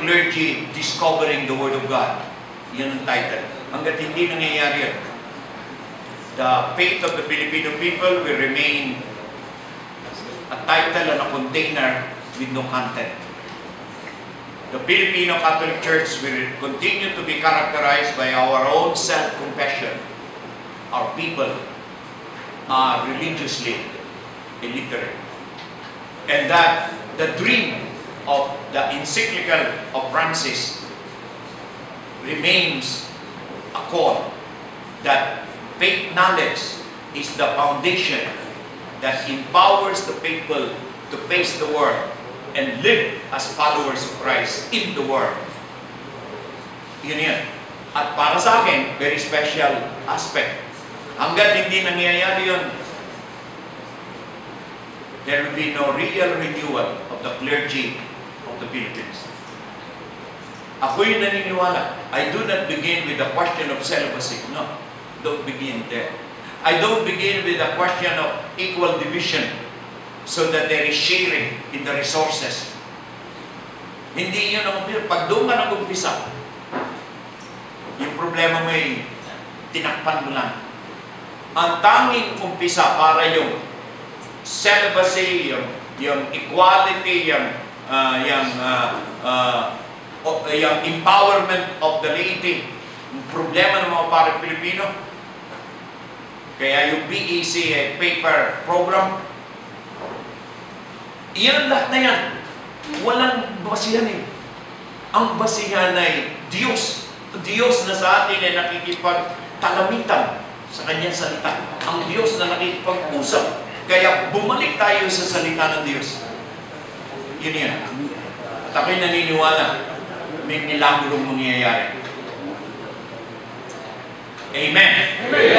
clergy discovering the Word of God. Yan ang title. Hanggat hindi nangyayari yan, the faith of the Filipino people will remain a title and a container with no content. The Filipino Catholic Church will continue to be characterized by our own self-confession. Our people are religiously illiterate. And that the dream of the encyclical of Francis remains a core, that faith knowledge is the foundation that empowers the people to face the world and live as followers of Christ in the world. Yun yan. At para sa akin, very special aspect. Hanggat hindi nangyayari yun, there will be no real renewal of the clergy of the Philippines. Ako'y naniniwala. I do not begin with the question of celibacy. No, don't begin there. I don't begin with the question of equal division so that there is sharing in the resources. Hindi yun ang umpisa. Pag doon ka nag-umpisa, yung problema mo ay tinakpan mo lang. Ang tanging umpisa para yung celibacy, yung equality, yung empowerment of the laity, yung problema ng mga parang Pilipino. Kaya yung BEC paper program, iyan lahat na yan. Walang basihan eh. Ang basihan ay Diyos. Diyos na sa atin ay nakikipagtalamitan sa Kanyang salita. Ang Diyos na nakikipag-usap. Kaya bumalik tayo sa salita ng Diyos. Yun yan. At ako'y naniniwala, may milagrong mangyayari. Amen. Amen.